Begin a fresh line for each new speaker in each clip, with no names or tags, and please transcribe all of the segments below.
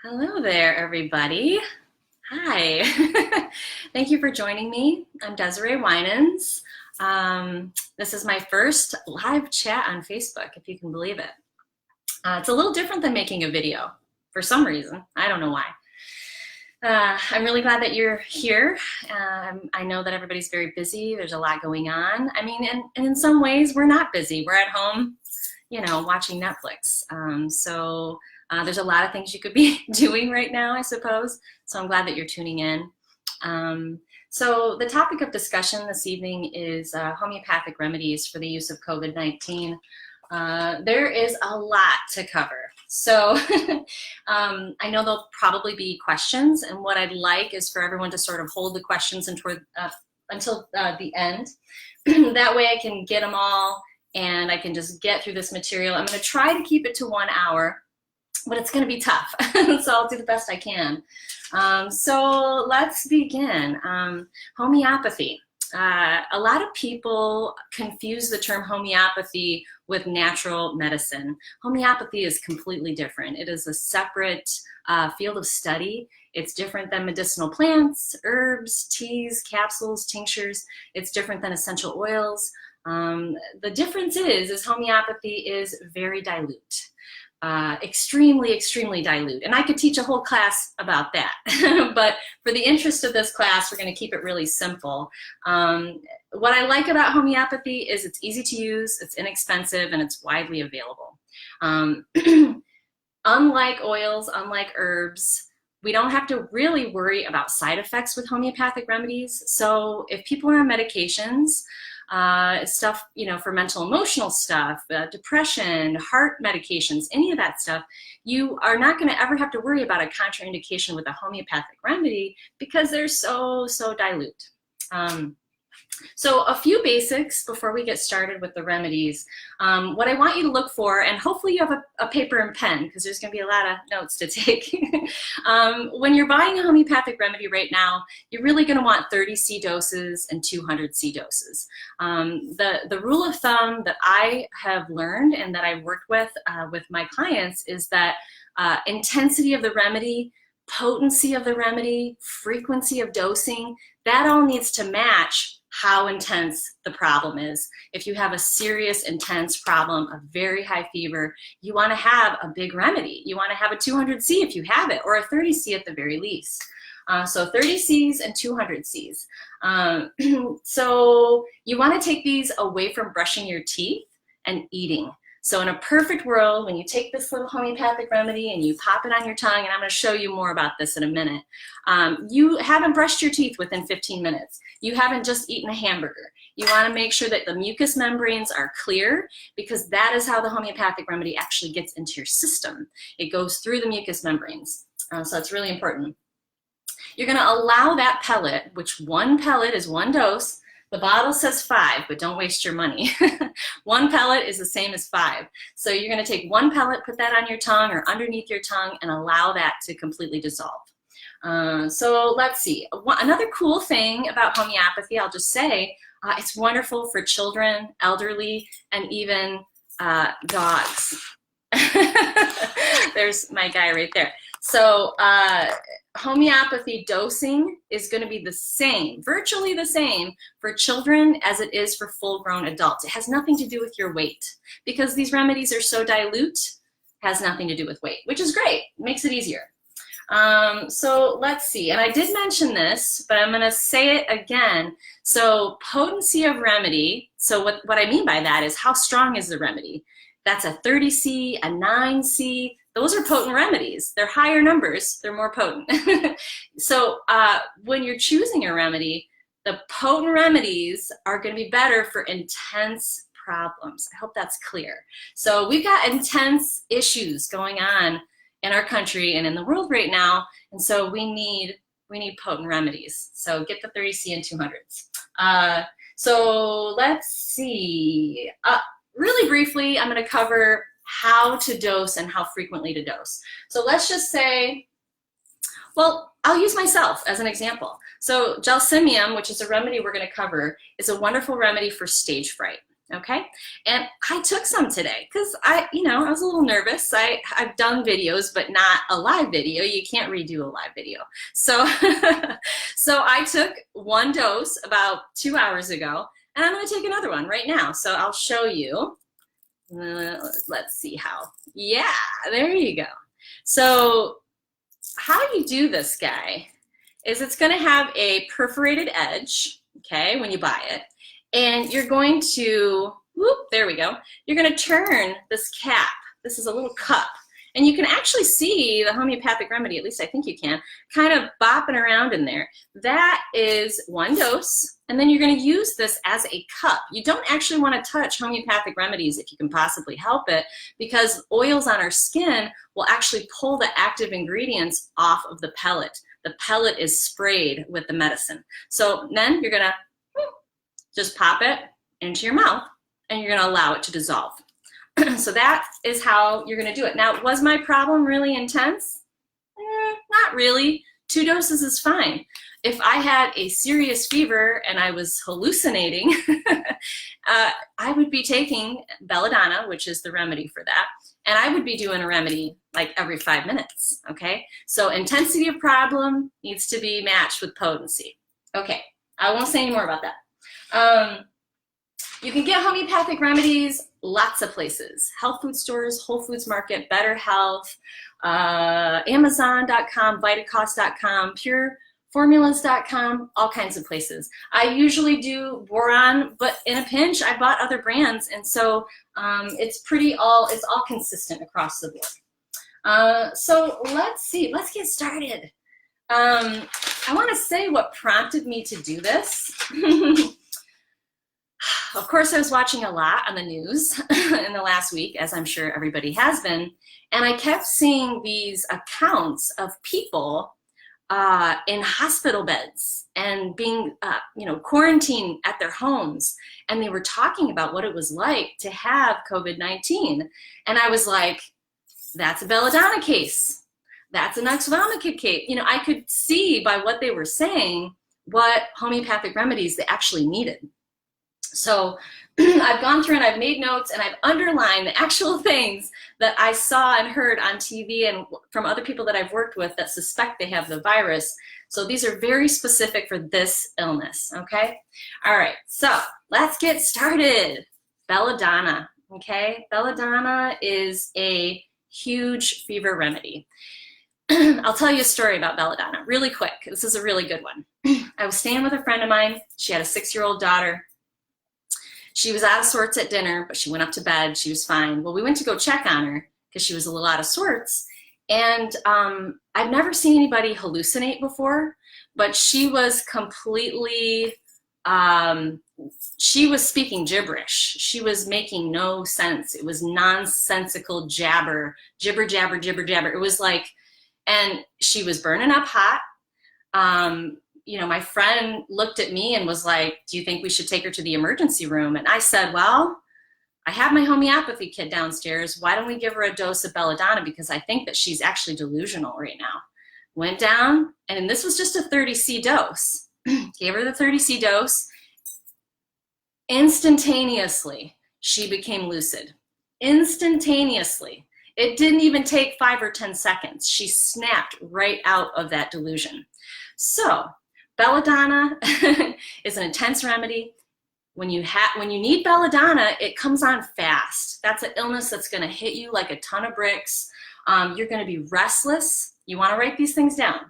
Hello there, everybody. Hi. Thank you for joining me. I'm Desiree Winans. This is my first live chat on Facebook, if you can believe it. It's a little different than making a video for some reason. I don't know why. I'm really glad that you're here. I know that everybody's very busy. There's a lot going on. I mean, and in some ways, we're not busy. We're at home, watching Netflix. There's a lot of things you could be doing right now, I suppose. So I'm glad that you're tuning in. So the topic of discussion this evening is homeopathic remedies for the use of COVID-19. There is a lot to cover. So I know there'll probably be questions, and what I'd like is for everyone to sort of hold the questions until the end. That way I can get them all and I can just get through this material. I'm going to try to keep it to 1 hour, but it's going to be tough. So I'll do the best I can. So let's begin. Homeopathy. A lot of people confuse the term homeopathy with natural medicine. Homeopathy is completely different. It is a separate field of study. It's different than medicinal plants, herbs, teas, capsules, tinctures. It's different than essential oils. The difference is homeopathy is very dilute. Extremely, extremely dilute. And I could teach a whole class about that. But for the interest of this class, we're going to keep it really simple. What I like about homeopathy is it's easy to use, it's inexpensive, and it's widely available. Unlike oils, unlike herbs, we don't have to really worry about side effects with homeopathic remedies. So if people are on medications, stuff, for mental emotional stuff, depression, heart medications, any of that stuff, you are not going to ever have to worry about a contraindication with a homeopathic remedy because they're so dilute. So a few basics before we get started with the remedies. What I want you to look for, and hopefully you have a paper and pen because there's going to be a lot of notes to take. When you're buying a homeopathic remedy right now, you're really going to want 30 C doses and 200 C doses. The rule of thumb that I have learned and that I've worked with my clients is that intensity of the remedy, potency of the remedy, frequency of dosing, that all needs to match how intense the problem is. If you have a serious, intense problem, a very high fever, you want to have a big remedy. You want to have a 200 C if you have it, or a 30 C at the very least. So 30 Cs and 200 Cs. So you want to take these away from brushing your teeth and eating. So in a perfect world, when you take this little homeopathic remedy and you pop it on your tongue, and I'm going to show you more about this in a minute, you haven't brushed your teeth within 15 minutes. You haven't just eaten a hamburger. You want to make sure that the mucous membranes are clear because that is how the homeopathic remedy actually gets into your system. It goes through the mucous membranes. So it's really important. You're going to allow that pellet, which one pellet is one dose. The bottle says 5, but don't waste your money. One pellet is the same as 5. So you're going to take one pellet, put that on your tongue or underneath your tongue, and allow that to completely dissolve. So let's see. Another cool thing about homeopathy, I'll just say, it's wonderful for children, elderly, and even dogs. There's my guy right there. So homeopathy dosing is going to be the same, virtually the same for children as it is for full-grown adults. It has nothing to do with your weight because these remedies are so dilute, has nothing to do with weight, which is great. It makes it easier. So let's see, and I did mention this, but I'm going to say it again. So potency of remedy, so what I mean by that is how strong is the remedy? That's a 30 C, a 9 C. Those are potent remedies. They're higher numbers. They're more potent. So when you're choosing a remedy, the potent remedies are going to be better for intense problems. I hope that's clear. So we've got intense issues going on in our country and in the world right now, and so we need potent remedies. So get the 30 C and 200s. So let's see. Really briefly, I'm going to cover how to dose and how frequently to dose. So let's just say, well, I'll use myself as an example. So Gelsemium, which is a remedy we're going to cover, is a wonderful remedy for stage fright. Okay, and I took some today because I was a little nervous. I've done videos, but not a live video. You can't redo a live video. So, so I took one dose about 2 hours ago, and I'm going to take another one right now. So I'll show you. Let's see how. Yeah, there you go. So how you do this guy is it's going to have a perforated edge, okay, when you buy it. And you're going to, whoop, there we go. You're going to turn this cap. This is a little cup. And you can actually see the homeopathic remedy, at least I think you can, kind of bopping around in there. That is one dose. And then you're going to use this as a cup. You don't actually want to touch homeopathic remedies if you can possibly help it, because oils on our skin will actually pull the active ingredients off of the pellet. The pellet is sprayed with the medicine. So then you're going to just pop it into your mouth, and you're going to allow it to dissolve. So that is how you're going to do it. Now, was my problem really intense? Not really. 2 doses is fine. If I had a serious fever and I was hallucinating, I would be taking Belladonna, which is the remedy for that, and I would be doing a remedy like every 5 minutes, okay? So intensity of problem needs to be matched with potency. Okay, I won't say any more about that. You can get homeopathic remedies lots of places. Health food stores, Whole Foods Market, Better Health, Amazon.com, Vitacost.com, pureformulas.com, all kinds of places. I usually do boron, but in a pinch, I bought other brands, and so it's all consistent across the board. So let's see, let's get started. I want to say what prompted me to do this. Of course, I was watching a lot on the news in the last week, as I'm sure everybody has been, and I kept seeing these accounts of people in hospital beds and being, quarantined at their homes, and they were talking about what it was like to have COVID-19, and I was like, that's a Belladonna case. That's an vomica case. I could see by what they were saying what homeopathic remedies they actually needed. So I've gone through and I've made notes and I've underlined the actual things that I saw and heard on TV and from other people that I've worked with that suspect they have the virus. So these are very specific for this illness, okay? All right, so let's get started. Belladonna, okay? Belladonna is a huge fever remedy. I'll tell you a story about Belladonna really quick. This is a really good one. I was staying with a friend of mine. She had a 6-year-old daughter. She was out of sorts at dinner, but she went up to bed. She was fine. Well, we went to go check on her because she was a little out of sorts. And I've never seen anybody hallucinate before, but she was completely, she was speaking gibberish. She was making no sense. It was nonsensical jabber, jibber, jabber, jibber, jabber. It was like, and she was burning up hot. My friend looked at me and was like, do you think we should take her to the emergency room? And I said, well, I have my homeopathy kit downstairs. Why don't we give her a dose of Belladonna? Because I think that she's actually delusional right now. Went down, and this was just a 30C dose. Gave her the 30C dose. Instantaneously, she became lucid. Instantaneously. It didn't even take 5 or 10 seconds. She snapped right out of that delusion. So, Belladonna is an intense remedy. When you need Belladonna, it comes on fast. That's an illness that's going to hit you like a ton of bricks. You're going to be restless. You want to write these things down.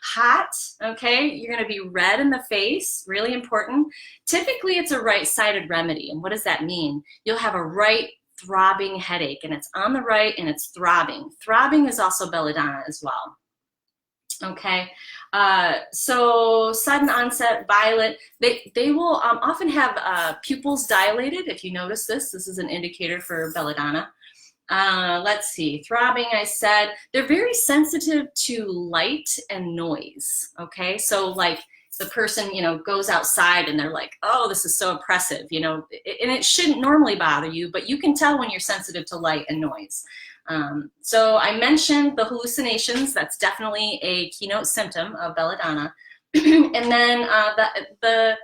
Hot, okay? You're going to be red in the face, really important. Typically, it's a right-sided remedy. And what does that mean? You'll have a right throbbing headache, and it's on the right, and it's throbbing. Throbbing is also Belladonna as well. Okay, so sudden onset, violet, they will often have pupils dilated. If you notice this is an indicator for Belladonna. Let's see, throbbing, I said. They're very sensitive to light and noise, okay? So like the person, goes outside and they're like, oh, this is so oppressive, and it shouldn't normally bother you, but you can tell when you're sensitive to light and noise. So I mentioned the hallucinations. That's definitely a keynote symptom of Belladonna. And then the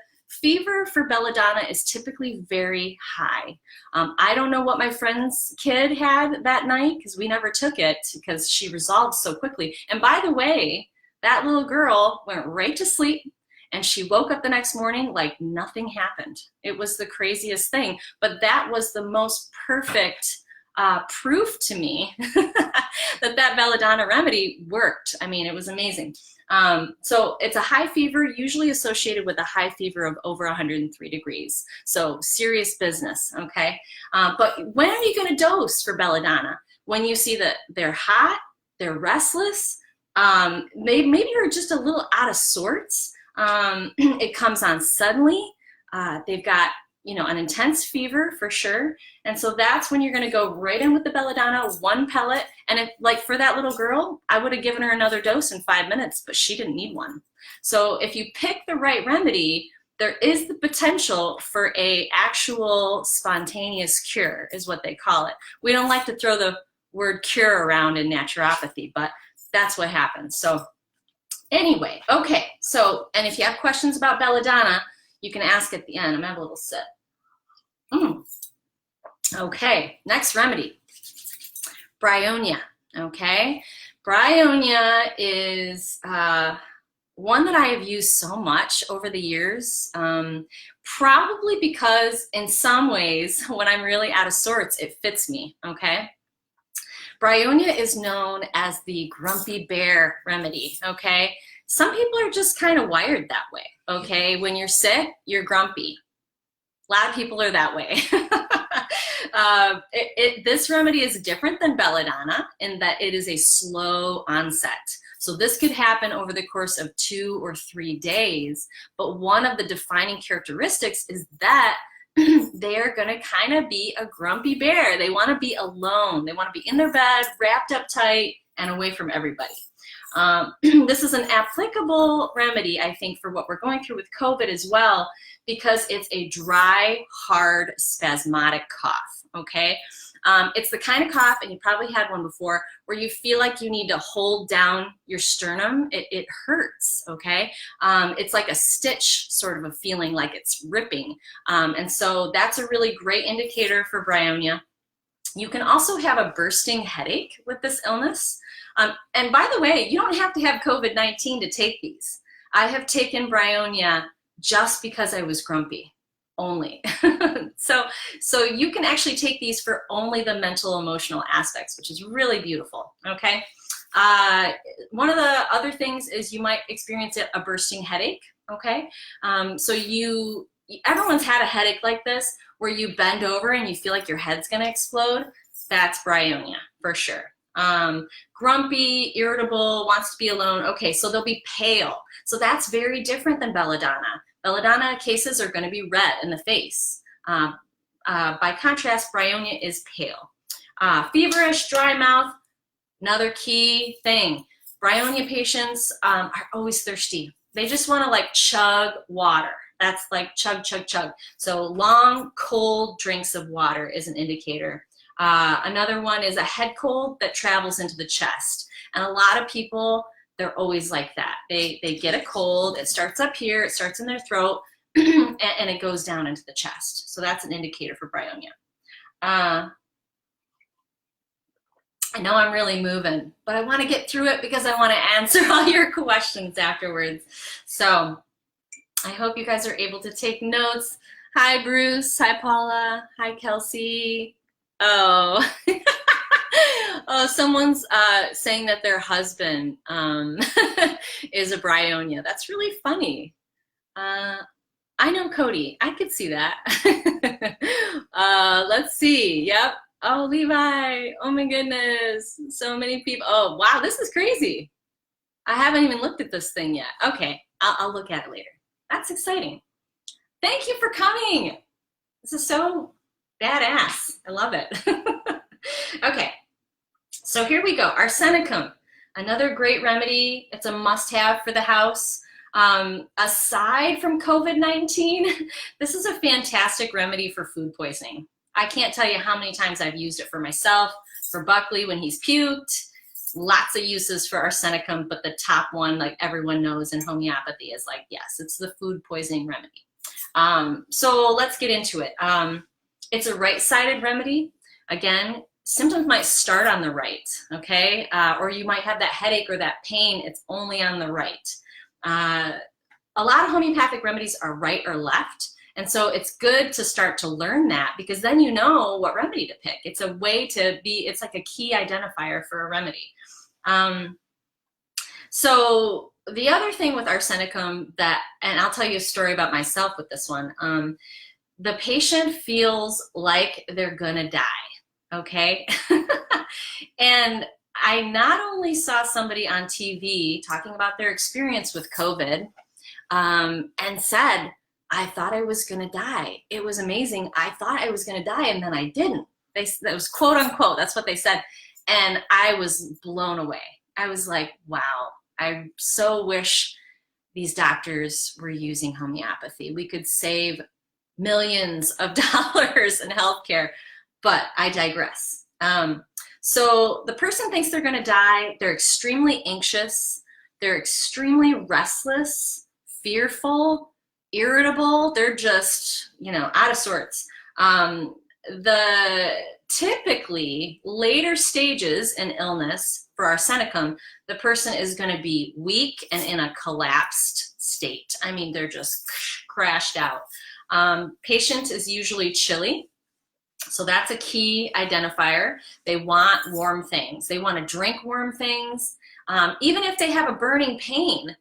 fever for belladonna is typically very high. I don't know what my friend's kid had that night because we never took it because she resolved so quickly. And by the way, that little girl went right to sleep and she woke up the next morning like nothing happened. It was the craziest thing, but that was the most perfect proof to me that belladonna remedy worked. I mean, it was amazing. So it's a high fever, usually associated with a high fever of over 103 degrees. So serious business, okay? But when are you gonna dose for belladonna? When you see that they're hot, they're restless, maybe you're just a little out of sorts. It comes on suddenly. They've got, an intense fever for sure. And so that's when you're gonna go right in with the belladonna, 1 pellet. And if, like for that little girl, I would have given her another dose in 5 minutes, but she didn't need one. So if you pick the right remedy, there is the potential for a actual spontaneous cure, is what they call it. We don't like to throw the word cure around in naturopathy, but that's what happens. So anyway, okay. So, and if you have questions about belladonna, you can ask at the end. I'm gonna have a little sip. Okay, next remedy, Bryonia, okay? Bryonia is one that I have used so much over the years, probably because in some ways, when I'm really out of sorts, it fits me, okay? Bryonia is known as the grumpy bear remedy, okay? Some people are just kind of wired that way, okay? When you're sick, you're grumpy. A lot of people are that way. This remedy is different than belladonna in that it is a slow onset. So this could happen over the course of 2 or 3 days, but one of the defining characteristics is that they are gonna kind of be a grumpy bear. They wanna be alone. They wanna be in their bed, wrapped up tight, and away from everybody. This is an applicable remedy, I think, for what we're going through with COVID as well, because it's a dry, hard, spasmodic cough, okay? It's the kind of cough, and you probably had one before, where you feel like you need to hold down your sternum. It hurts, okay? It's like a stitch sort of a feeling, like it's ripping. And so that's a really great indicator for Bryonia. You can also have a bursting headache with this illness. And by the way, you don't have to have COVID-19 to take these. I have taken Bryonia just because I was grumpy, only. So you can actually take these for only the mental, emotional aspects, which is really beautiful, okay? One of the other things is you might experience a bursting headache, okay? So everyone's had a headache like this, where you bend over and you feel like your head's gonna explode. That's Bryonia, for sure. Grumpy, irritable, wants to be alone. Okay, so they'll be pale. So that's very different than belladonna. Belladonna cases are gonna be red in the face. By contrast, Bryonia is pale. Feverish, dry mouth, another key thing. Bryonia patients are always thirsty. They just wanna like chug water. That's like chug, chug, chug. So long, cold drinks of water is an indicator. Another one is a head cold that travels into the chest. And a lot of people, they're always like that. They get a cold, it starts up here, it starts in their throat, and it goes down into the chest. So that's an indicator for Bryonia. I know I'm really moving, but I want to get through it because I want to answer all your questions afterwards. So I hope you guys are able to take notes. Hi, Bruce. Hi, Paula. Hi, Kelsey. Oh, oh, someone's saying that their husband is a Bryonia. That's really funny. I know Cody. I could see that. Let's see. Yep. Oh, Levi. Oh my goodness. So many people. Oh, wow. This is crazy. I haven't even looked at this thing yet. Okay. I'll look at it later. That's exciting. Thank you for coming. This is so badass. I love it. Okay. So here we go. Arsenicum, another great remedy. It's a must-have for the house. Aside from COVID-19, this is a fantastic remedy for food poisoning. I can't tell you how many times I've used it for myself, for Buckley when he's puked. Lots of uses for arsenicum, but the top one, like everyone knows in homeopathy, is like, yes, it's the food poisoning remedy. So let's get into it. It's a right-sided remedy. Again, symptoms might start on the right, okay? Or you might have that headache or that pain, it's only on the right. A lot of homeopathic remedies are right or left, and so it's good to start to learn that, because then you know what remedy to pick. It's a way to be, it's like a key identifier for a remedy. So the other thing with arsenicum that, and I'll tell you a story about myself with this one, the patient feels like they're gonna die, okay? And I not only saw somebody on TV talking about their experience with COVID, and said, I thought I was gonna die. It was amazing. I thought I was gonna die, and then I didn't. That was quote unquote, that's what they said. And I was blown away. I was like, wow, I so wish these doctors were using homeopathy. We could save millions of dollars in healthcare, but I digress. So the person thinks they're gonna die. They're extremely anxious. They're extremely restless, fearful, irritable. They're just, out of sorts. The typically later stages in illness for arsenicum, the person is going to be weak and in a collapsed state. I mean, they're just crashed out. Patient is usually chilly. So that's a key identifier. They want warm things. They want to drink warm things. Even if they have a burning pain,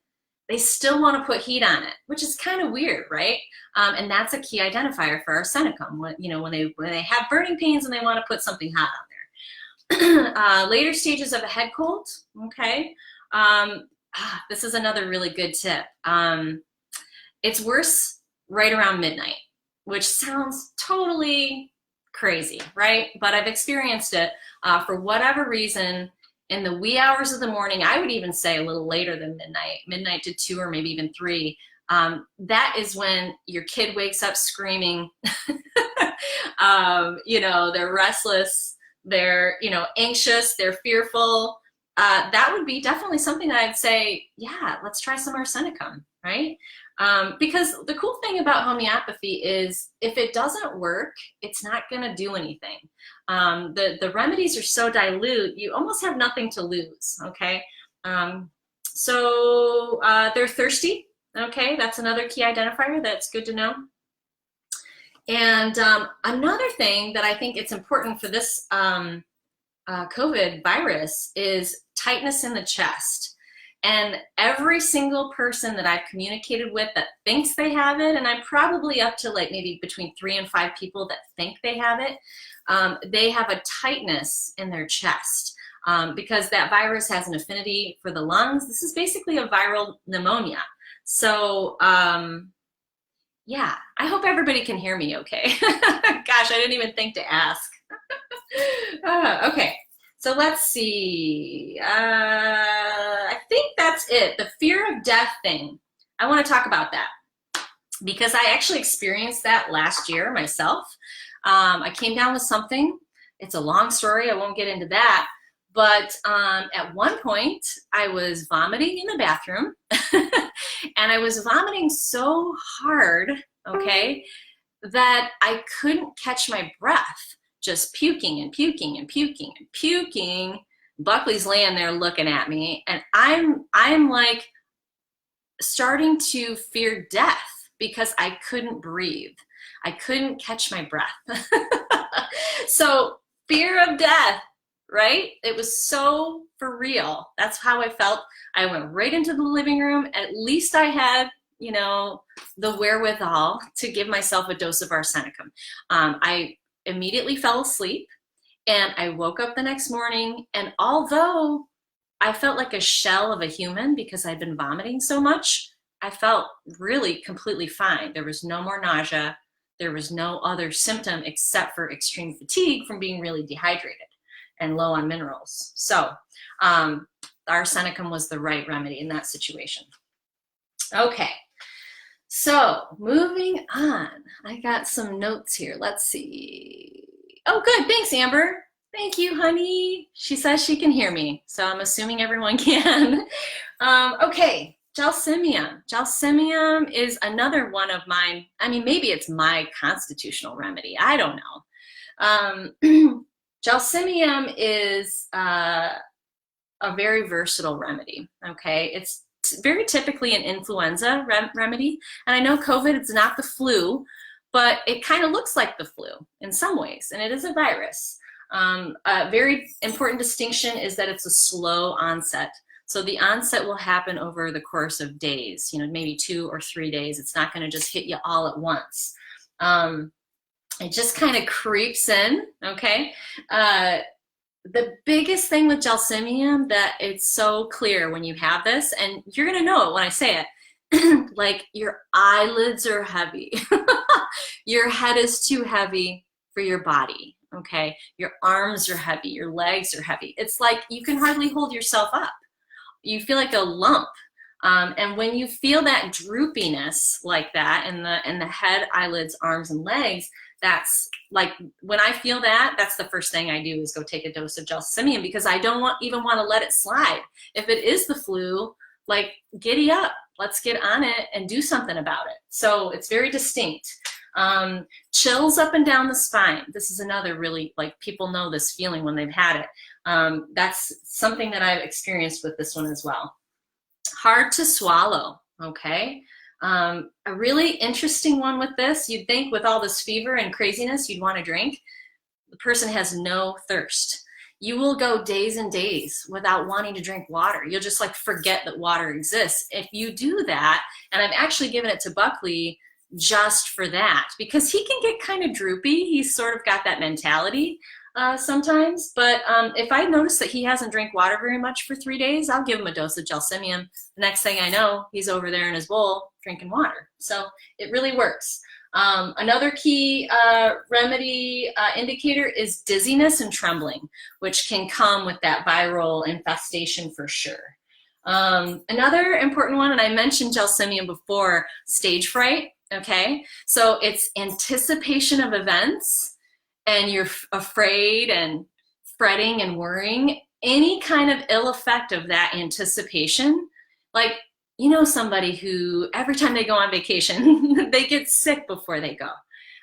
they still want to put heat on it, which is kind of weird, right? And that's a key identifier for arsenicum. When they have burning pains and they want to put something hot on there. Later stages of a head cold, okay? This is another really good tip. It's worse right around midnight, which sounds totally crazy, right? But I've experienced it for whatever reason. In the wee hours of the morning, I would even say a little later than midnight to 2 or maybe even 3. That is when your kid wakes up screaming. They're restless, they're, anxious, they're fearful. That would be definitely something that I'd say, yeah, let's try some arsenicum, right? Because the cool thing about homeopathy is if it doesn't work, it's not going to do anything. The remedies are so dilute, you almost have nothing to lose, okay? So they're thirsty, okay? That's another key identifier that's good to know. And another thing that I think it's important for this COVID virus is tightness in the chest. And every single person that I've communicated with that thinks they have it, and I'm probably up to like maybe between 3 and 5 people that think they have it, they have a tightness in their chest because that virus has an affinity for the lungs. This is basically a viral pneumonia. So yeah, I hope everybody can hear me okay. Gosh, I didn't even think to ask. Okay. So let's see, I think that's it. The fear of death thing, I want to talk about that because I actually experienced that last year myself. I came down with something. It's a long story. I won't get into that. But at one point, I was vomiting in the bathroom and I was vomiting so hard, okay, that I couldn't catch my breath. Just puking and puking and puking and puking. Buckley's laying there looking at me, and I'm like starting to fear death because I couldn't breathe. I couldn't catch my breath. So fear of death, right? It was so for real. That's how I felt. I went right into the living room. At least I had, the wherewithal to give myself a dose of arsenicum. I immediately fell asleep and I woke up the next morning, and although I felt like a shell of a human because I'd been vomiting so much, I felt really completely fine. There was no more nausea. There was no other symptom except for extreme fatigue from being really dehydrated and low on minerals. So arsenicum was the right remedy in that situation. Okay. So moving on, I got some notes here. Let's see. Oh, good. Thanks, Amber. Thank you, honey. She says she can hear me, so I'm assuming everyone can. Okay. Gelsemium. Gelsemium is another one of mine. I mean, maybe it's my constitutional remedy. I don't know. Gelsemium is a very versatile remedy, okay? It's very typically an influenza remedy. And I know COVID is not the flu, but it kind of looks like the flu in some ways, and it is a virus. A very important distinction is that it's a slow onset. So the onset will happen over the course of days, you know, maybe 2 or 3 days. It's not going to just hit you all at once. It just kind of creeps in, okay? The biggest thing with Gelsemium that it's so clear when you have this, and you're going to know it when I say it, like your eyelids are heavy. Your head is too heavy for your body, okay? Your arms are heavy, your legs are heavy. It's like you can hardly hold yourself up. You feel like a lump. And when you feel that droopiness like that in the head, eyelids, arms, and legs, that's like, when I feel that, that's the first thing I do is go take a dose of Gelsemium, because I don't even want to let it slide. If it is the flu, like, giddy up. Let's get on it and do something about it. So it's very distinct. Chills up and down the spine. This is another really, like, people know this feeling when they've had it. That's something that I've experienced with this one as well. Hard to swallow, okay? A really interesting one with this, you'd think with all this fever and craziness you'd want to drink. The person has no thirst. You will go days and days without wanting to drink water. You'll just like forget that water exists. If you do that, and I've actually given it to Buckley just for that, because he can get kind of droopy. He's sort of got that mentality sometimes. But if I notice that he hasn't drank water very much for 3 days, I'll give him a dose of Gelsemium. The next thing I know, he's over there in his bowl drinking water. So it really works. Another key remedy indicator is dizziness and trembling, which can come with that viral infestation for sure. Another important one, and I mentioned Gelsemium before, stage fright, okay? So it's anticipation of events, and you're afraid and fretting and worrying. Any kind of ill effect of that anticipation, like, you know, somebody who every time they go on vacation, they get sick before they go.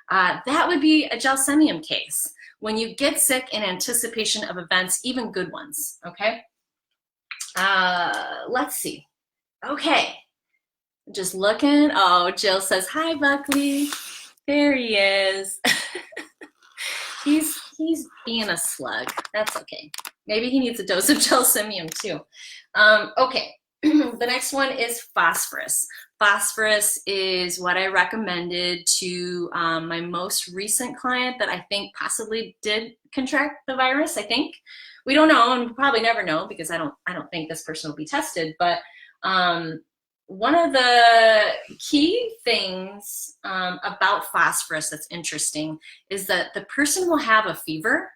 That would be a Gelsemium case. When you get sick in anticipation of events, even good ones, okay? Let's see. Okay, just looking. Oh, Jill says, hi, Buckley. There he is. He's being a slug. That's okay. Maybe he needs a dose of Gelsemium too. Okay. The next one is phosphorus. Phosphorus is what I recommended to my most recent client that I think possibly did contract the virus, I think. We don't know, and we'll probably never know because I don't think this person will be tested, but one of the key things about phosphorus that's interesting is that the person will have a fever,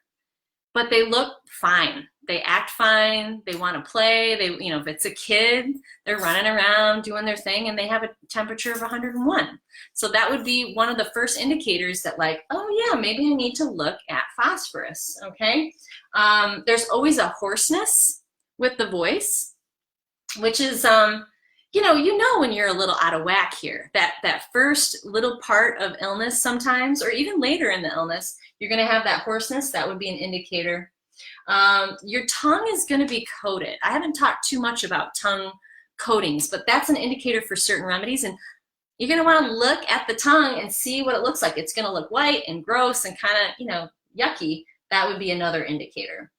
but they look fine. They act fine. They want to play. They, you know, if it's a kid, they're running around doing their thing, and they have a temperature of 101. So that would be one of the first indicators that, like, oh yeah, maybe I need to look at phosphorus. Okay. There's always a hoarseness with the voice, which is, you know when you're a little out of whack here. That first little part of illness sometimes, or even later in the illness, you're going to have that hoarseness. That would be an indicator. Your tongue is going to be coated. I haven't talked too much about tongue coatings, but that's an indicator for certain remedies. And you're going to want to look at the tongue and see what it looks like. It's going to look white and gross and kind of, you know, yucky. That would be another indicator.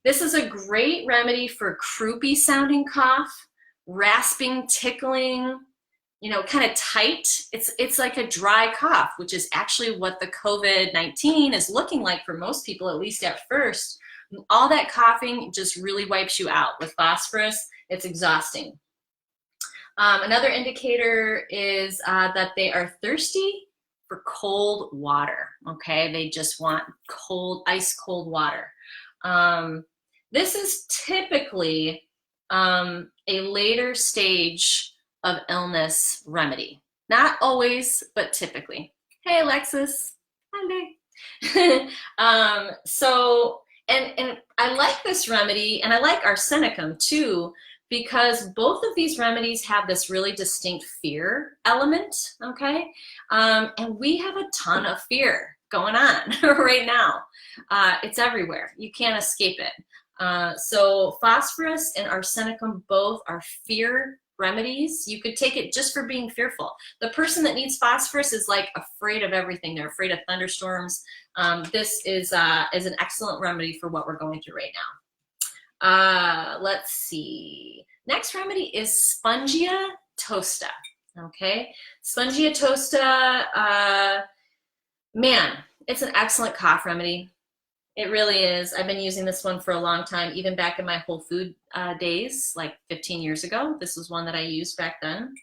This is a great remedy for croupy sounding cough, rasping, tickling, you know, kind of tight. It's like a dry cough, which is actually what the COVID-19 is looking like for most people, at least at first. All that coughing just really wipes you out. With phosphorus, it's exhausting. Another indicator is that they are thirsty for cold water, okay? They just want cold, ice cold water. This is typically a later stage of illness remedy. Not always, but typically. Hey, Alexis. Hi. So, and I like this remedy, and I like our Selecam too, because both of these remedies have this really distinct fear element, okay? And we have a ton of fear going on right now. It's everywhere. You can't escape it. So phosphorus and arsenicum both are fear remedies. You could take it just for being fearful. The person that needs phosphorus is like afraid of everything. They're afraid of thunderstorms. This is an excellent remedy for what we're going through right now. Let's see. Next remedy is Spongy Toasta. Okay, Spongy Toasta. Man, it's an excellent cough remedy. It really is. I've been using this one for a long time, even back in my Whole Food days, like 15 years ago. This was one that I used back then.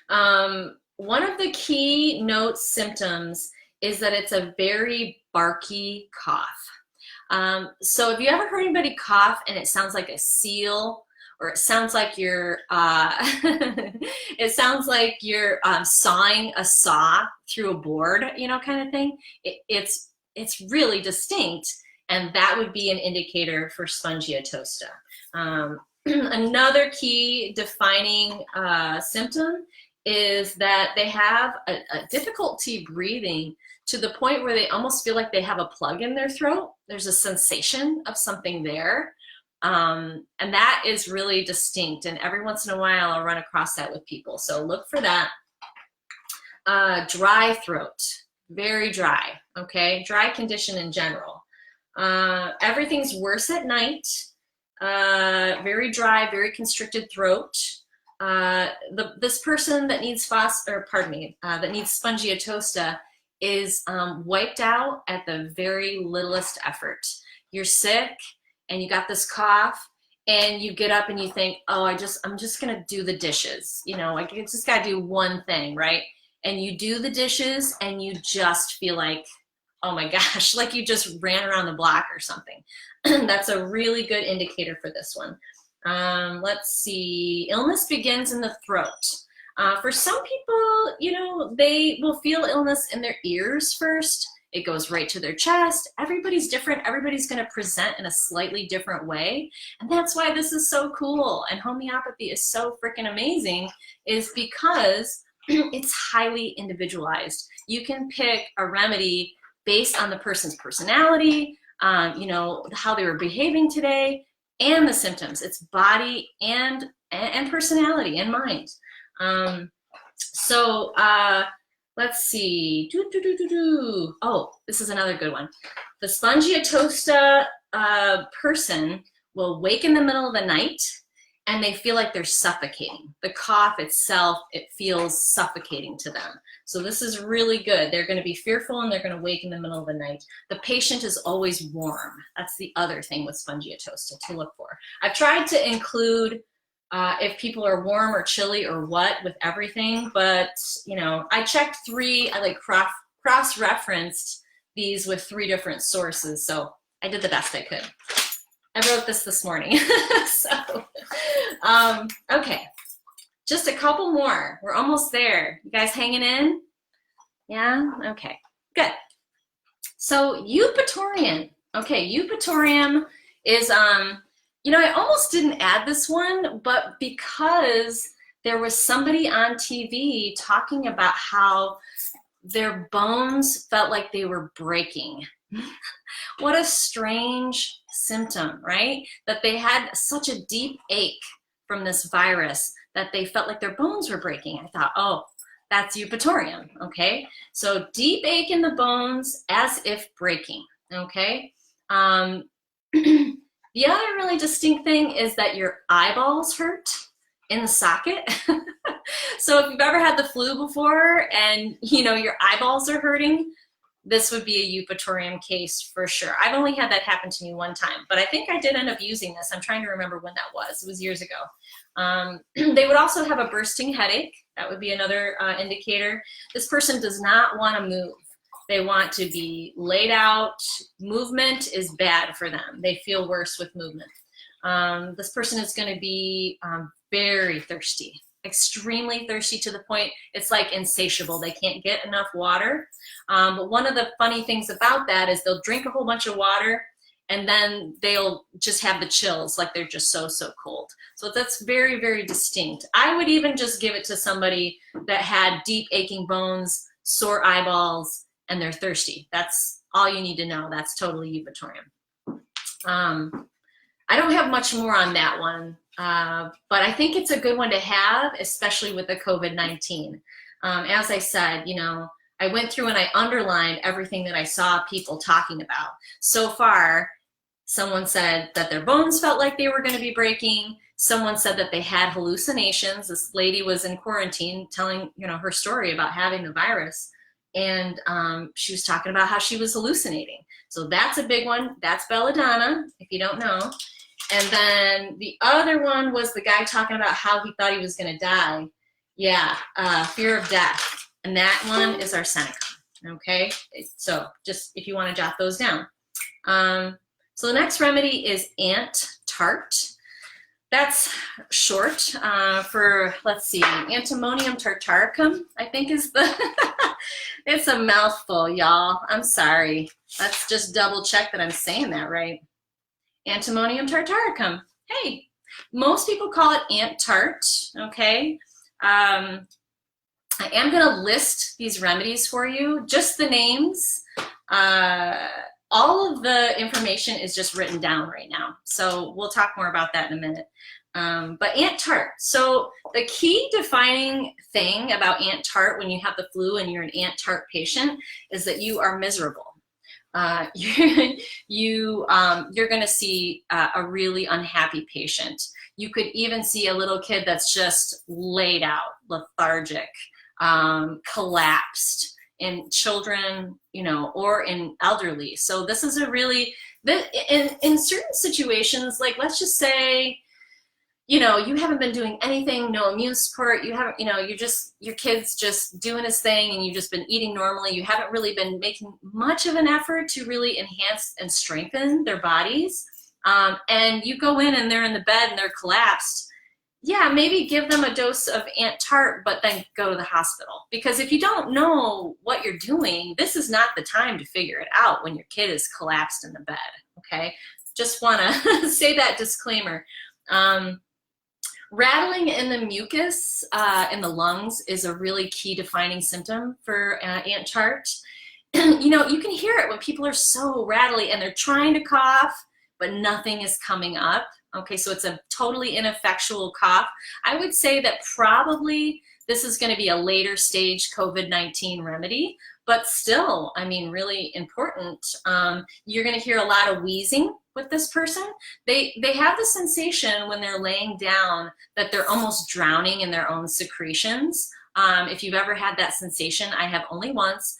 One of the key notes symptoms is that it's a very barky cough. So if you ever heard anybody cough and it sounds like a seal, or it sounds like you're it sounds like you're sawing a saw through a board, you know, kind of thing. It's really distinct, and that would be an indicator for Spongy Toasta. Another key defining symptom is that they have a difficulty breathing to the point where they almost feel like they have a plug in their throat. There's a sensation of something there. And that is really distinct, and every once in a while I'll run across that with people, so look for that. Dry throat, very dry, okay? Dry condition in general. Everything's worse at night. Very dry, very constricted throat. This person that needs that needs Spongy Toasta is wiped out at the very littlest effort. You're sick and you got this cough, and you get up and you think, oh, I'm just gonna do the dishes. You know, like, you just gotta do one thing, right? And you do the dishes and you just feel like, oh my gosh, like you just ran around the block or something. That's a really good indicator for this one. Let's see, illness begins in the throat. For some people, you know, they will feel illness in their ears first. It goes right to their chest. Everybody's different. Everybody's going to present in a slightly different way. And that's why this is so cool. And homeopathy is so freaking amazing, is because it's highly individualized. You can pick a remedy based on the person's personality, you know, how they were behaving today, and the symptoms. It's body and personality and mind. Let's see. Oh, this is another good one. The Spongy Toasta person will wake in the middle of the night and they feel like they're suffocating. The cough itself, it feels suffocating to them. So this is really good. They're going to be fearful and they're going to wake in the middle of the night. The patient is always warm. That's the other thing with Spongy Toasta to look for. I've tried to include if people are warm or chilly or what with everything, but you know, I checked I like cross-referenced these with 3 different sources, so I did the best I could. I wrote this morning. So, okay, just a couple more. We're almost there. You guys hanging in? Yeah? Okay, good. So Euphatorium. Okay, Euphatorium is, you know, I almost didn't add this one, but because there was somebody on TV talking about how their bones felt like they were breaking. What a strange symptom, right? That they had such a deep ache from this virus that they felt like their bones were breaking. I thought, oh, that's Euphatorium, okay? So deep ache in the bones as if breaking, okay? The other really distinct thing is that your eyeballs hurt in the socket. So if you've ever had the flu before and you know your eyeballs are hurting, this would be a Euphatorium case for sure. I've only had that happen to me one time, but I think I did end up using this. I'm trying to remember when that was. It was years ago. They would also have a bursting headache. That would be another indicator. This person does not want to move. They want to be laid out. Movement is bad for them. They feel worse with movement. This person is going to be very thirsty, extremely thirsty to the point it's like insatiable. They can't get enough water. But one of the funny things about that is they'll drink a whole bunch of water and then they'll just have the chills, like they're just so cold. So that's very, very distinct. I would even just give it to somebody that had deep aching bones, sore eyeballs, and they're thirsty. That's all you need to know. That's totally Euphatorium. I don't have much more on that one, but I think it's a good one to have, especially with the COVID-19. As I said, you know, I went through and I underlined everything that I saw people talking about. So far, someone said that their bones felt like they were going to be breaking. Someone said that they had hallucinations. This lady was in quarantine telling, you know, her story about having the virus. And she was talking about how she was hallucinating. So that's a big one. That's Belladonna, if you don't know. And then the other one was the guy talking about how he thought he was going to die. Yeah, fear of death. And that one is our Selecam, okay? So just if you want to jot those down. So the next remedy is ant tart. That's short for, let's see, Antimonium tartaricum, I think is the, it's a mouthful, y'all. I'm sorry. Let's just double check that I'm saying that right. Antimonium tartaricum. Hey, most people call it ant tart, okay? I am going to list these remedies for you, just the names. All of the information is just written down right now. So we'll talk more about that in a minute. But ant tart. So the key defining thing about ant tart when you have the flu and you're an ant tart patient is that you are miserable. You're going to see a really unhappy patient. You could even see a little kid that's just laid out, lethargic, collapsed, in children, you know, or in elderly. So this is a really, in certain situations, like let's just say, you know, you haven't been doing anything, no immune support, you haven't, you know, your kid's just doing his thing and you've just been eating normally, you haven't really been making much of an effort to really enhance and strengthen their bodies, and you go in and they're in the bed and they're collapsed, yeah, maybe give them a dose of ant tart, but then go to the hospital. Because if you don't know what you're doing, this is not the time to figure it out when your kid is collapsed in the bed, okay? Just wanna say that disclaimer. Rattling in the mucus in the lungs is a really key defining symptom for ant tart. You know, you can hear it when people are so rattly and they're trying to cough, but nothing is coming up. Okay, so it's a totally ineffectual cough. I would say that probably this is going to be a later stage COVID-19 remedy, but still, I mean, really important. You're going to hear a lot of wheezing with this person. They have the sensation when they're laying down that they're almost drowning in their own secretions. If you've ever had that sensation, I have only once.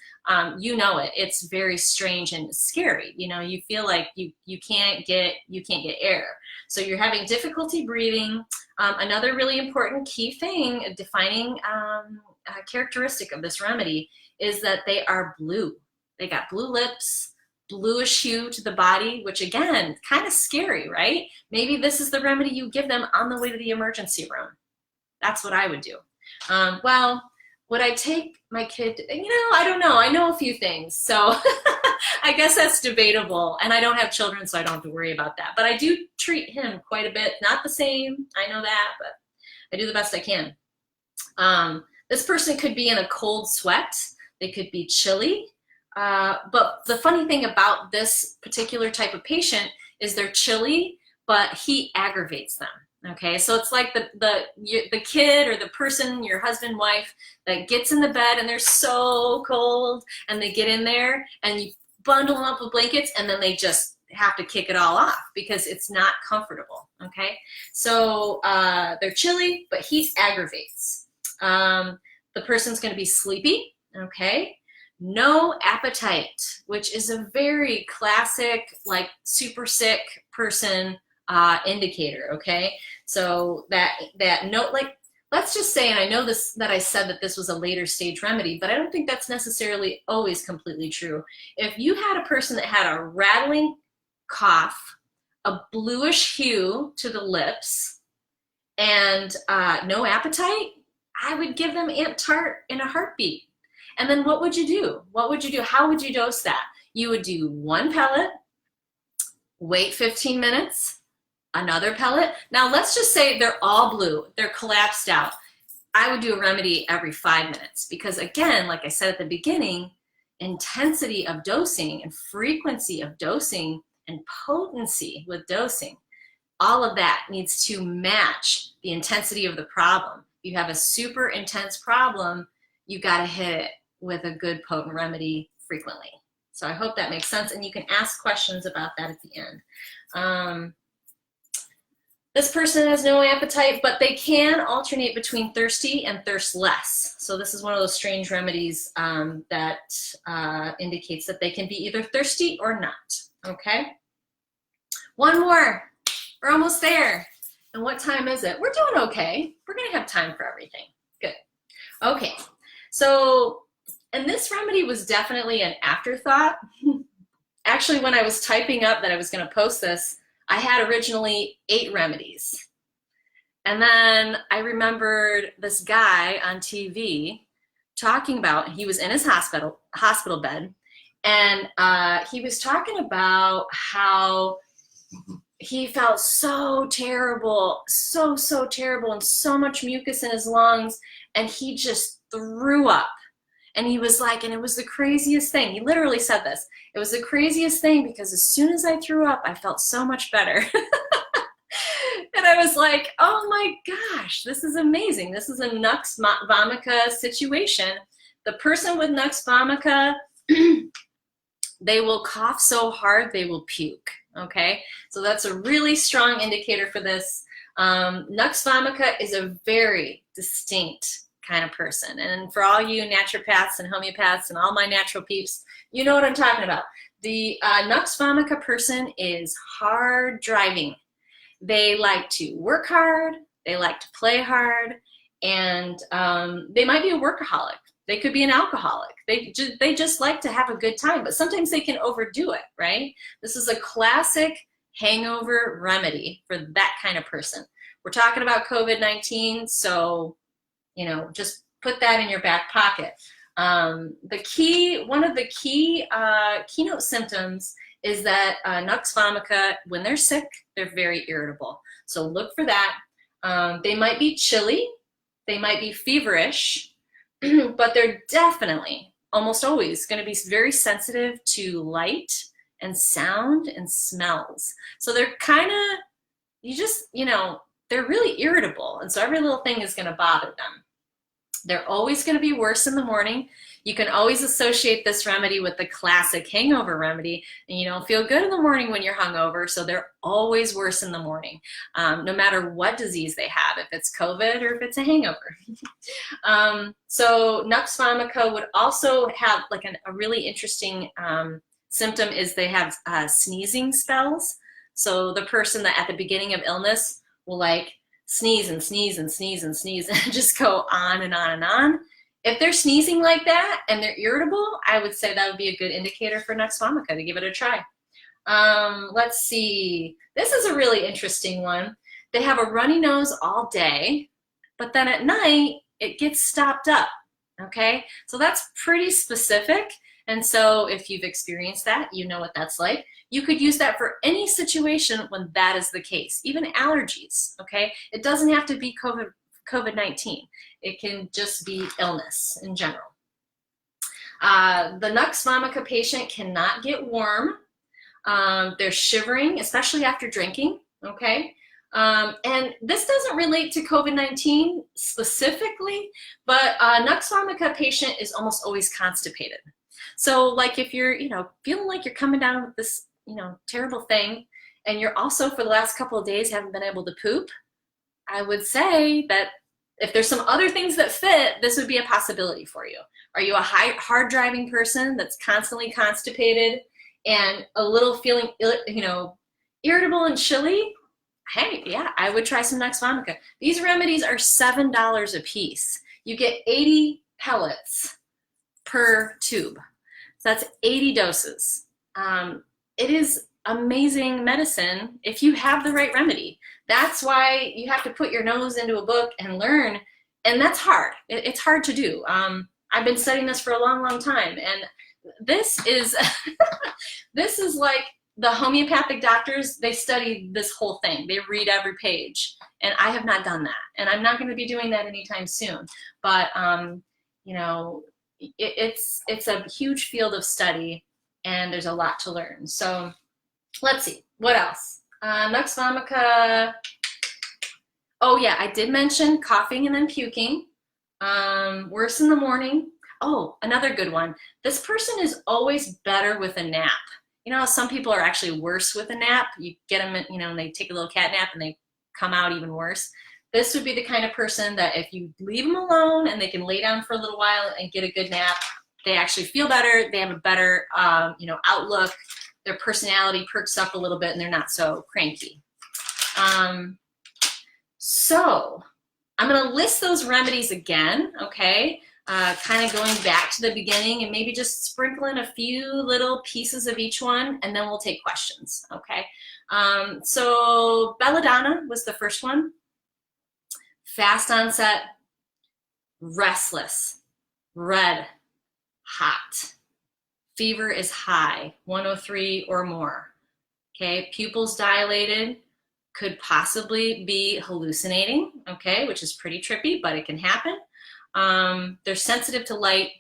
You know it. It's very strange and scary. You know, you feel like you can't get air. So you're having difficulty breathing. Another really important key thing, a defining characteristic of this remedy is that they are blue. They got blue lips, bluish hue to the body, which again, kind of scary, right? Maybe this is the remedy you give them on the way to the emergency room. That's what I would do. Well, would I take my kid? You know, I don't know. I know a few things. So I guess that's debatable. And I don't have children, so I don't have to worry about that. But I do treat him quite a bit. Not the same. I know that, but I do the best I can. This person could be in a cold sweat. They could be chilly. But the funny thing about this particular type of patient is they're chilly, but heat aggravates them. Okay, so it's like the kid or the person, your husband, wife, that gets in the bed and they're so cold and they get in there and you bundle them up with blankets and then they just have to kick it all off because it's not comfortable, okay? So they're chilly, but heat aggravates. The person's gonna be sleepy, okay? No appetite, which is a very classic, like super sick person indicator, okay? So that note, like, let's just say, and I know this, that I said that this was a later stage remedy, but I don't think that's necessarily always completely true. If you had a person that had a rattling cough, a bluish hue to the lips, and no appetite, I would give them ant tart in a heartbeat. And then what would you do? What would you do? How would you dose that? You would do 1 pellet wait 15 minutes, another pellet. Now let's just say they're all blue, they're collapsed out. I would do a remedy every 5 minutes because, again, like I said at the beginning, intensity of dosing and frequency of dosing and potency with dosing, all of that needs to match the intensity of the problem. If you have a super intense problem, you got to hit it with a good potent remedy frequently. So I hope that makes sense, and you can ask questions about that at the end. This person has no appetite, but they can alternate between thirsty and thirstless. So this is one of those strange remedies that indicates that they can be either thirsty or not, okay? One more, we're almost there. And what time is it? We're doing okay. We're gonna have time for everything, good. Okay, so, and this remedy was definitely an afterthought. Actually, when I was typing up that I was gonna post this, I had originally 8 remedies. And then I remembered this guy on TV talking about, he was in his hospital bed, and he was talking about how he felt so terrible, so terrible, and so much mucus in his lungs, and he just threw up. And he was like, and it was the craziest thing. He literally said this. It was the craziest thing because as soon as I threw up, I felt so much better. And I was like, oh my gosh, this is amazing. This is a nux vomica situation. The person with nux vomica, they will cough so hard they will puke, okay? So that's a really strong indicator for this. Nux vomica is a very distinct kind of person. And for all you naturopaths and homeopaths and all my natural peeps, you know what I'm talking about. The nux vomica person is hard driving. They like to work hard, they like to play hard, and they might be a workaholic. They could be an alcoholic. They just like to have a good time, but sometimes they can overdo it, right? This is a classic hangover remedy for that kind of person. We're talking about COVID-19, so just put that in your back pocket. One of the key keynote symptoms is that nux vomica, when they're sick, they're very irritable. So look for that. They might be chilly, they might be feverish, but they're definitely, almost always, going to be very sensitive to light and sound and smells. So they're kind of, they're really irritable. And so every little thing is going to bother them. They're always going to be worse in the morning. You can always associate this remedy with the classic hangover remedy, and you don't feel good in the morning when you're hungover, so they're always worse in the morning, no matter what disease they have, if it's COVID or if it's a hangover. So nux vomica would also have like a really interesting symptom is they have sneezing spells. So the person that at the beginning of illness will like sneeze and sneeze and sneeze and sneeze and just go on and on and on. If they're sneezing like that and they're irritable, I would say that would be a good indicator for nux vomica to give it a try. Let's see. This is a really interesting one. They have a runny nose all day, but then at night it gets stopped up. Okay, so that's pretty specific. And so if you've experienced that, you know what that's like. You could use that for any situation when that is the case, even allergies, okay? It doesn't have to be COVID-19. It can just be illness in general. The nux vomica patient cannot get warm. They're shivering, especially after drinking, okay? And this doesn't relate to COVID-19 specifically, but a nux vomica patient is almost always constipated. So like if you're, feeling like you're coming down with this, terrible thing, and you're also for the last couple of days haven't been able to poop, I would say that if there's some other things that fit, this would be a possibility for you. Are you a hard driving person that's constantly constipated and a little feeling, irritable and chilly? Hey, yeah, I would try some nux vomica. These remedies are $7 a piece. You get 80 pellets per tube. So that's 80 doses. It is amazing medicine if you have the right remedy. That's why you have to put your nose into a book and learn, and that's hard. It's hard to do. I've been studying this for a long, long time, and this is this is like the homeopathic doctors, they study this whole thing. They read every page, and I have not done that, and I'm not going to be doing that anytime soon. But you know, it's a huge field of study, and there's a lot to learn. So let's see, what else? Nux vomica. Oh yeah, I did mention coughing and then puking. Worse in the morning. Oh, another good one. This person is always better with a nap. You know, some people are actually worse with a nap. You get them, you know, and they take a little cat nap and they come out even worse. This would be the kind of person that if you leave them alone and they can lay down for a little while and get a good nap, they actually feel better. They have a better, you know, outlook. Their personality perks up a little bit and they're not so cranky. So I'm going to list those remedies again, okay? Kind of going back to the beginning and maybe just sprinkle in a few little pieces of each one, and then we'll take questions, okay? So Belladonna was the first one. Fast onset, restless, red, hot. Fever is high, 103 or more, okay? Pupils dilated, could possibly be hallucinating, okay, which is pretty trippy, but it can happen. They're sensitive to light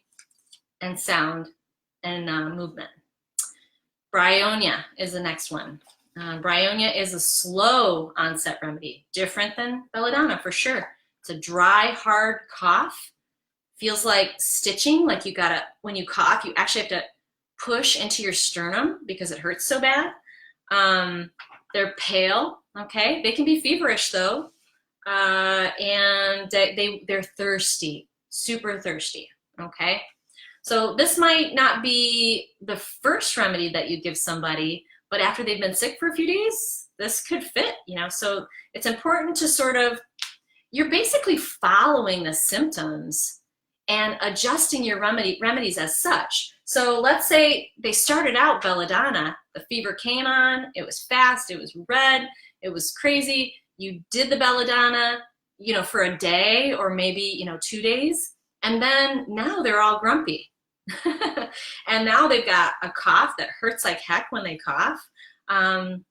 and sound and movement. Bryonia is the next one. Bryonia is a slow onset remedy, different than Belladonna for sure. It's a dry, hard cough. Feels like stitching, like you gotta, when you cough, you actually have to push into your sternum because it hurts so bad. They're pale, okay? They can be feverish though. And they're thirsty, super thirsty, okay? So this might not be the first remedy that you give somebody, but after they've been sick for a few days, this could fit, you know? So it's important to sort of, you're basically following the symptoms and adjusting your remedies as such. So let's say they started out Belladonna, the fever came on, it was fast, it was red, it was crazy. You did the Belladonna, you know, for a day or maybe, you know, 2 days. And then now they're all grumpy. And now they've got a cough that hurts like heck when they cough. And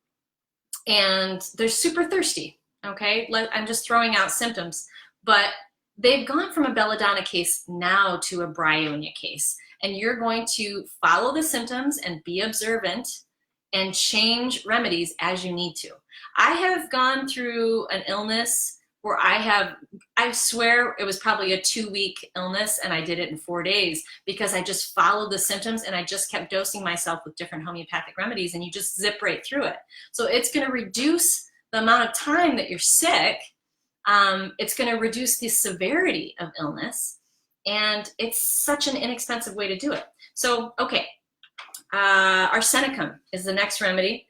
they're super thirsty, okay? I'm just throwing out symptoms. But they've gone from a Belladonna case now to a Bryonia case. And you're going to follow the symptoms and be observant and change remedies as you need to. I have gone through an illness where I swear it was probably a 2-week illness and I did it in 4 days because I just followed the symptoms and I just kept dosing myself with different homeopathic remedies and you just zip right through it. So it's gonna reduce the amount of time that you're sick. It's gonna reduce the severity of illness, and it's such an inexpensive way to do it. So, okay, arsenicum is the next remedy.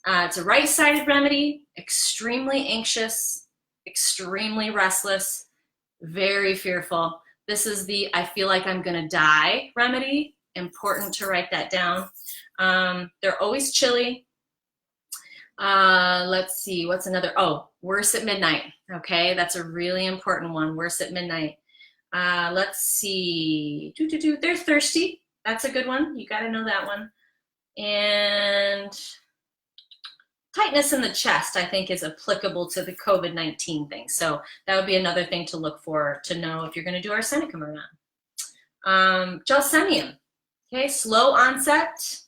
It's a right-sided remedy, extremely anxious, extremely restless, very fearful. This is the I feel like I'm gonna die remedy. Important to write that down. They're always chilly. Let's see, what's another? Oh, worse at midnight. Okay, that's a really important one, worse at midnight. Let's see, they're thirsty. That's a good one, you gotta know that one. And tightness in the chest, I think, is applicable to the COVID-19 thing. So that would be another thing to look for to know if you're going to do arsenicum or not. Gelsemium, okay, slow onset,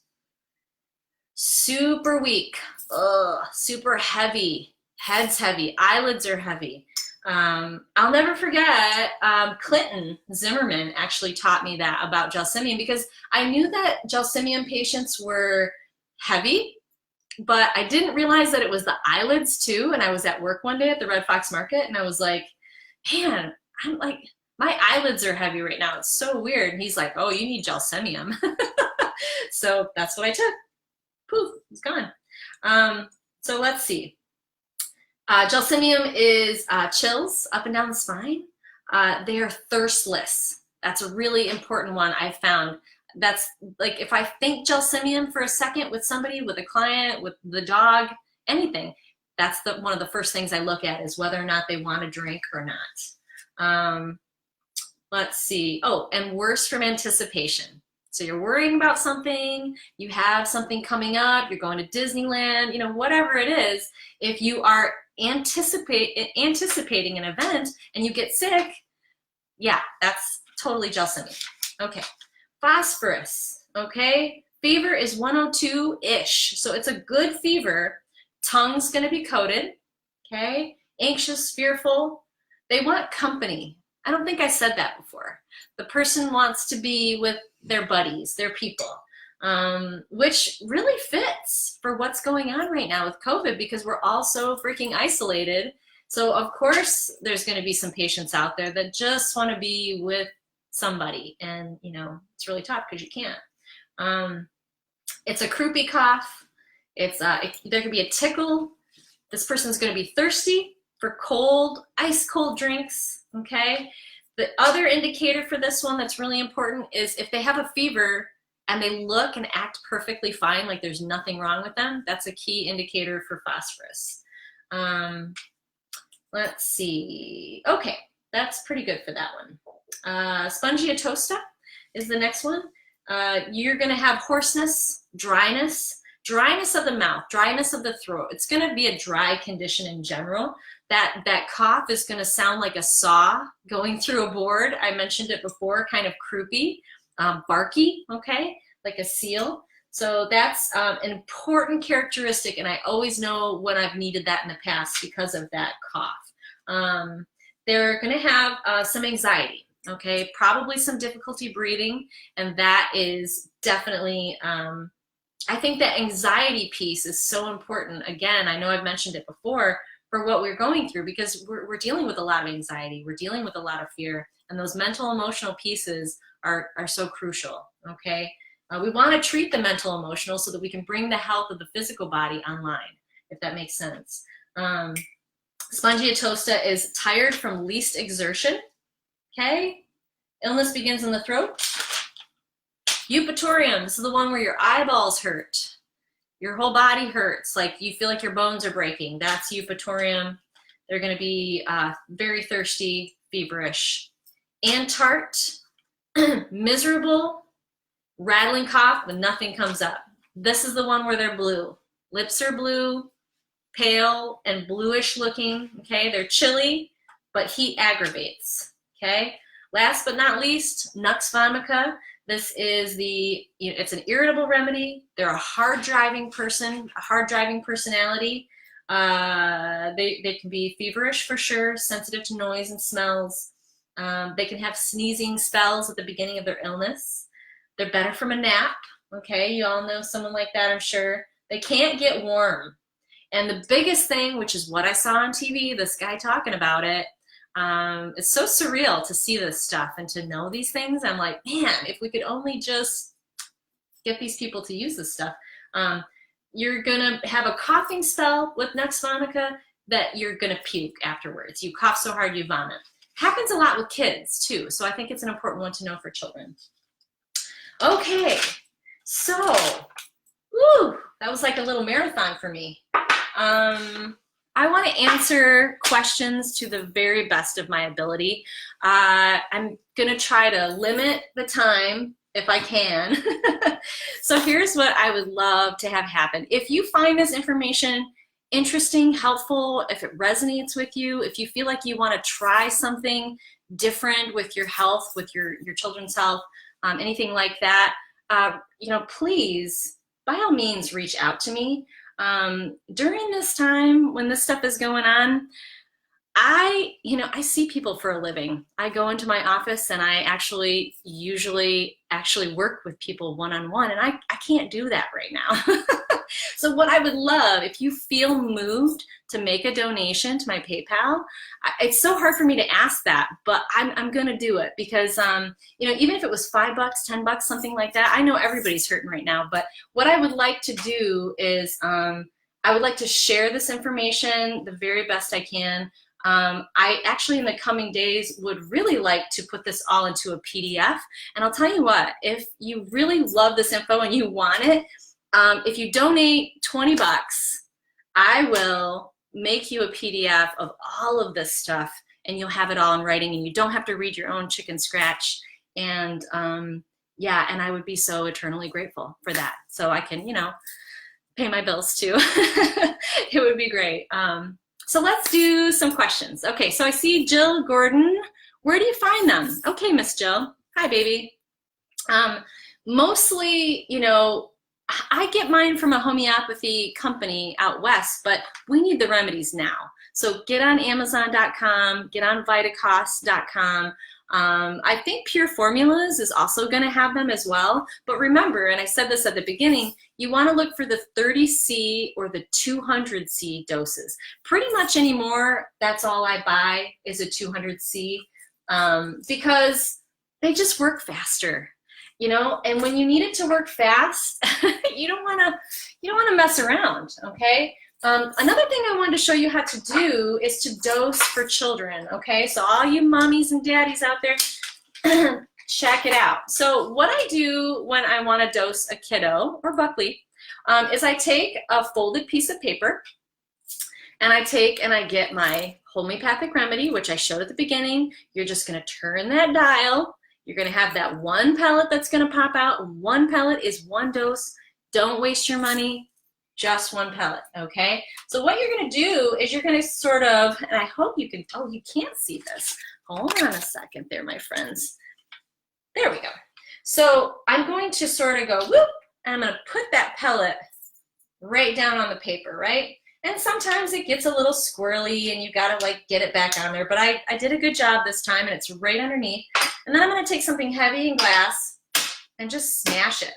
super weak, super heavy, head's heavy, eyelids are heavy. I'll never forget, Clinton Zimmerman actually taught me that about Gelsemium because I knew that Gelsemium patients were heavy, but I didn't realize that it was the eyelids too. And I was at work one day at the Red Fox Market and I was like, man, I'm like, my eyelids are heavy right now. It's so weird. And he's like, oh, you need Gelsemium. So that's what I took. Poof, it's gone. So let's see. Gelsemium is chills up and down the spine. They are thirstless. That's a really important one I found. That's like, if I think Gelsemium for a second with somebody, with a client, with the dog, anything, that's one of the first things I look at is whether or not they want to drink or not. Let's see. Oh, and worse from anticipation. So you're worrying about something, you have something coming up, you're going to Disneyland, you know, whatever it is, if you are anticipating an event and you get sick, yeah, that's totally Gelsemium. Okay, phosphorus, okay? Fever is 102-ish, so it's a good fever. Tongue's gonna be coated, okay? Anxious, fearful. They want company. I don't think I said that before. The person wants to be with their buddies, their people, which really fits for what's going on right now with COVID because we're all so freaking isolated. So of course there's going to be some patients out there that just want to be with somebody, and you know, it's really tough because you can't. It's a croupy cough. It's there could be a tickle. This person's going to be thirsty for cold, ice cold drinks. Okay. The other indicator for this one that's really important is if they have a fever and they look and act perfectly fine, like there's nothing wrong with them, that's a key indicator for phosphorus. Let's see. Okay, that's pretty good for that one. Spongy Toasta is the next one. You're going to have hoarseness, dryness of the mouth, dryness of the throat. It's going to be a dry condition in general. That cough is going to sound like a saw going through a board. I mentioned it before, kind of croupy, barky, okay, like a seal. So that's an important characteristic, and I always know when I've needed that in the past because of that cough. They're going to have some anxiety, okay, probably some difficulty breathing, and that is definitely, I think that anxiety piece is so important. Again, I know I've mentioned it before, for what we're going through, because we're dealing with a lot of anxiety, we're dealing with a lot of fear, and those mental emotional pieces are so crucial, okay? We want to treat the mental emotional so that we can bring the health of the physical body online, if that makes sense. Spongy Toasta is tired from least exertion, okay? Illness begins in the throat. Euphatorium, this is the one where your eyeballs hurt. Your whole body hurts, like you feel like your bones are breaking. That's Euphatorium. They're going to be very thirsty, feverish. Antart, miserable, rattling cough when nothing comes up. This is the one where they're blue. Lips are blue, pale and bluish looking. Okay, they're chilly, but heat aggravates. Okay. Last but not least, nux vomica. This is it's an irritable remedy. They're a hard driving person, a hard driving personality. They can be feverish for sure, sensitive to noise and smells. They can have sneezing spells at the beginning of their illness. They're better from a nap. Okay, you all know someone like that, I'm sure. They can't get warm. And the biggest thing, which is what I saw on TV, this guy talking about it, it's so surreal to see this stuff and to know these things. I'm like, man, if we could only just get these people to use this stuff. You're gonna have a coughing spell with nux vomica that you're gonna puke afterwards. You cough so hard you vomit. Happens a lot with kids too, so I think it's an important one to know for children. Okay, so, woo, that was like a little marathon for me. I want to answer questions to the very best of my ability. I'm going to try to limit the time if I can. So here's what I would love to have happen. If you find this information interesting, helpful, if it resonates with you, if you feel like you want to try something different with your health, with your children's health, anything like that, you know, please, by all means, reach out to me. During this time when this stuff is going on, I see people for a living. I go into my office and I usually work with people one-on-one, and I can't do that right now. So what I would love, if you feel moved to make a donation to my PayPal, it's so hard for me to ask that, but I'm going to do it because, you know, even if it was $5, $10, something like that, I know everybody's hurting right now, but what I would like to do is, I would like to share this information the very best I can. I actually, in the coming days, would really like to put this all into a PDF. And I'll tell you what, if you really love this info and you want it, if you donate $20, I will make you a PDF of all of this stuff, and you'll have it all in writing, and you don't have to read your own chicken scratch. And Yeah, and I would be so eternally grateful for that. So I can, you know, pay my bills too. It would be great. So let's do some questions. Okay, so I see Jill Gordon. Where do you find them? Okay, Miss Jill. Hi, baby. Mostly, you know, I get mine from a homeopathy company out west, but we need the remedies now. So get on Amazon.com, get on Vitacost.com. I think Pure Formulas is also going to have them as well. But remember, and I said this at the beginning, you want to look for the 30C or the 200C doses. Pretty much anymore, that's all I buy is a 200C because they just work faster. You know, and when you need it to work fast, you don't want to mess around, okay? Another thing I wanted to show you how to do is to dose for children, okay? So all you mommies and daddies out there, check it out. So what I do when I want to dose a kiddo or Buckley is I take a folded piece of paper and I get my homeopathic remedy, which I showed at the beginning. You're just going to turn that dial. You're going to have that one pellet that's going to pop out. One pellet is one dose. Don't waste your money. Just one pellet, okay? So what you're going to do is you're going to sort of, and I hope you can, oh, you can't see this. Hold on a second there, my friends. There we go. So I'm going to sort of go, whoop, and I'm going to put that pellet right down on the paper, right? And sometimes it gets a little squirrely and you got to like get it back on there. But I did a good job this time and it's right underneath. And then I'm going to take something heavy in glass and just smash it.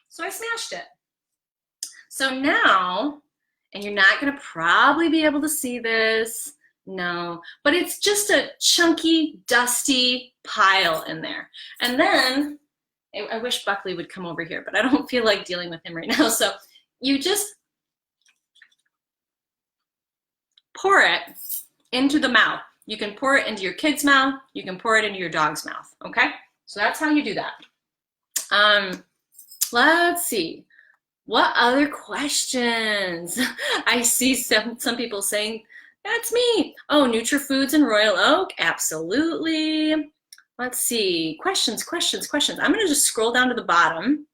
So I smashed it. So now, and you're not going to probably be able to see this, no, but it's just a chunky, dusty pile in there. And then, I wish Buckley would come over here, but I don't feel like dealing with him right now. So you just pour it into the mouth. You can pour it into your kid's mouth. You can pour it into your dog's mouth, okay? So that's how you do that. Let's see. What other questions? I see some people saying, that's me. Oh, NutriFoods and Royal Oak, absolutely. Let's see, questions. I'm gonna just scroll down to the bottom.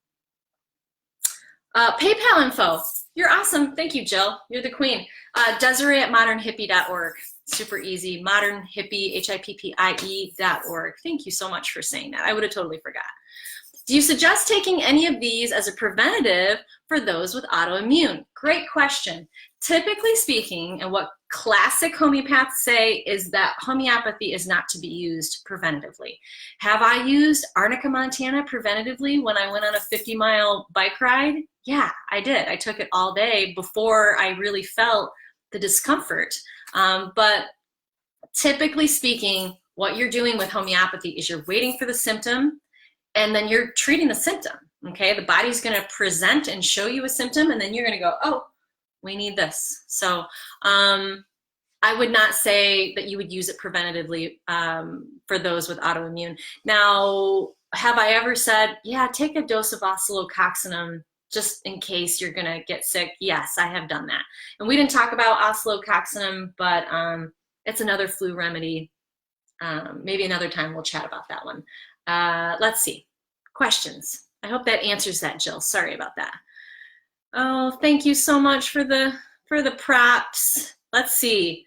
PayPal info. You're awesome. Thank you, Jill. You're the queen. Desiree at modernhippie.org. Super easy. Modernhippie, HIPPIE.org. Thank you so much for saying that. I would have totally forgot. Do you suggest taking any of these as a preventative for those with autoimmune? Great question. Typically speaking, and what classic homeopaths say is that homeopathy is not to be used preventatively. Have I used Arnica montana preventatively when I went on a 50-mile bike ride? Yeah, I did. I took it all day before I really felt the discomfort. But typically speaking, what you're doing with homeopathy is you're waiting for the symptom and then you're treating the symptom, okay? The body's gonna present and show you a symptom and then you're gonna go, oh, we need this. So I would not say that you would use it preventatively for those with autoimmune. Now, have I ever said, yeah, take a dose of oscillococcinum just in case you're gonna get sick? Yes, I have done that. And we didn't talk about oscillococcinum, but it's another flu remedy. Maybe another time we'll chat about that one. Let's see, questions. I hope that answers that, Jill. Sorry about that. Oh, thank you so much for the props. Let's see.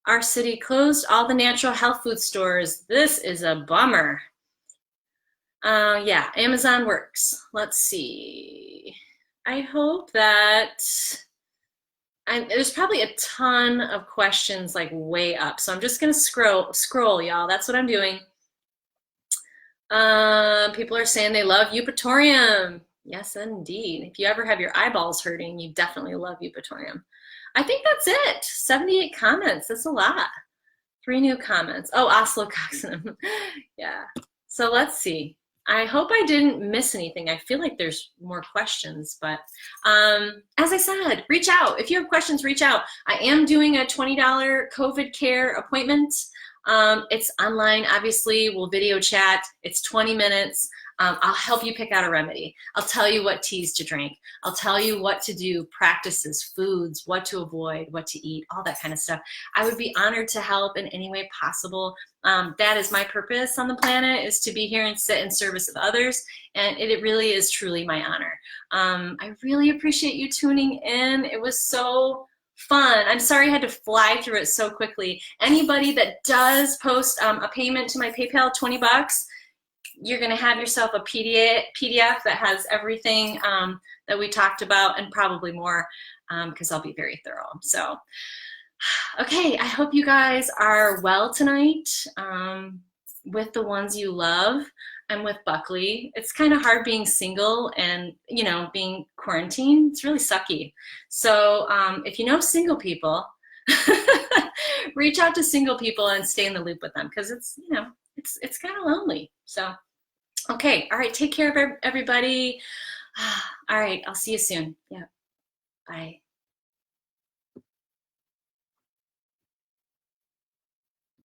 Our city closed all the natural health food stores. This is a bummer. Yeah, Amazon works. Let's see. I hope that there's probably a ton of questions like way up. So I'm just gonna scroll, y'all. That's what I'm doing. People are saying they love Euphatorium. Yes, indeed. If you ever have your eyeballs hurting, you definitely love Euphatorium. I think that's it. 78 comments. That's a lot. 3 new comments. Oh, oscillococcinum. Yeah. So let's see. I hope I didn't miss anything. I feel like there's more questions, but as I said, reach out. If you have questions, reach out. I am doing a $20 COVID care appointment. It's online, obviously. We'll video chat. It's 20 minutes. I'll help you pick out a remedy. I'll tell you what teas to drink. I'll tell you what to do, practices, foods, what to avoid, what to eat, all that kind of stuff. I would be honored to help in any way possible. That is my purpose on the planet, is to be here and sit in service of others. And it really is truly my honor. I really appreciate you tuning in. It was so fun. I'm sorry I had to fly through it so quickly. Anybody that does post a payment to my PayPal, 20 bucks, you're going to have yourself a PDF that has everything that we talked about and probably more, because I'll be very thorough. So, okay, I hope you guys are well tonight with the ones you love. I'm with Buckley. It's kind of hard being single and, you know, being quarantined. It's really sucky. So if you know single people, reach out to single people and stay in the loop with them, because it's, you know, it's kind of lonely. So, okay. All right. Take care of everybody. All right. I'll see you soon. Yeah. Bye.